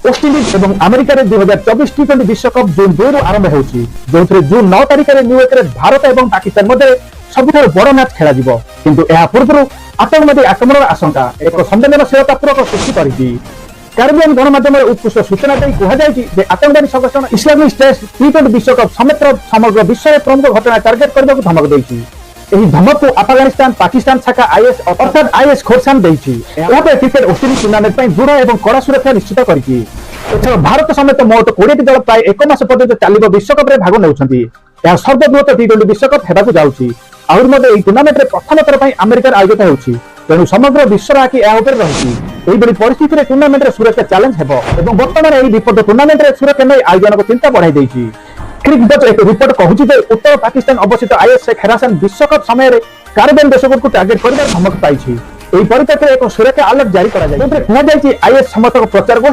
West Indies और अमेरिकार 2024 टी20 विश्वकप जून 2 रु आरंभ होउछि, जो जून 9 तारिख में न्यूयॉर्क रे भारत और पाकिस्तान मध्य सबुठार बड़ मैच खेला जिवो। किंतु एहा पूर्व आतंकवादी आक्रमण आशंका एक संवेदनशीलतापूर्वक सृष्टि करिछि। कैरिबियन गणमाध्यम उत्कृष्ट सूचना देई कहा जायछि जे आतंकवादी संगठन इस्लामिक स्टेट टी20 विश्वकप समेत समग्र विश्व में प्रमुख घटना टार्गेट करने को धमक देइछि। एही धमक को अफगानिस्तान पाकिस्तान शाखा आईएस अर्थात आईएस खोरसान देइछि। यहाँ पे क्रिकेट वेस्टइंडिज टूर्नामेंट पर दृढ़ और कड़ा सुरक्षा निश्चित करिछि। एथर भारत समेत मोट 20 दल प्राय 1 मास पर्यंत चलिबो विश्वकप रे भाग नेउछन्ति। यह सर्वबृहत टी20 विश्वकप हेबाकु जाउछि। आउर मध्ये एही टूर्नामेंट रे प्रथम थर पई अमेरिका आयोजित होउछि, तेणु समग्र विश्व आखि एहा उपर रहिछि। एही बड़ी परिस्थिति रे टूर्नामेंट रे सुरक्षा चैलेंज हेबो एवं वर्तमान एही विपद टूर्नामेंट रे सुरक्षा नै आयोजन को चिंता बढ़ाई दैछि। क्रिकेट एक रिपोर्ट कहूछि जे उत्तर पाकिस्तान अवस्थित आईएस शेख हरासान विश्वकप समय कैरिबियन देश को टार्गेट कर धमक पाइछि। एही परिप्रेक्षी एक सुरक्षा अलर्ट जारी करा जाय, जेथे कुहा जायछि आईएस समर्थक प्रचार गोष्ठी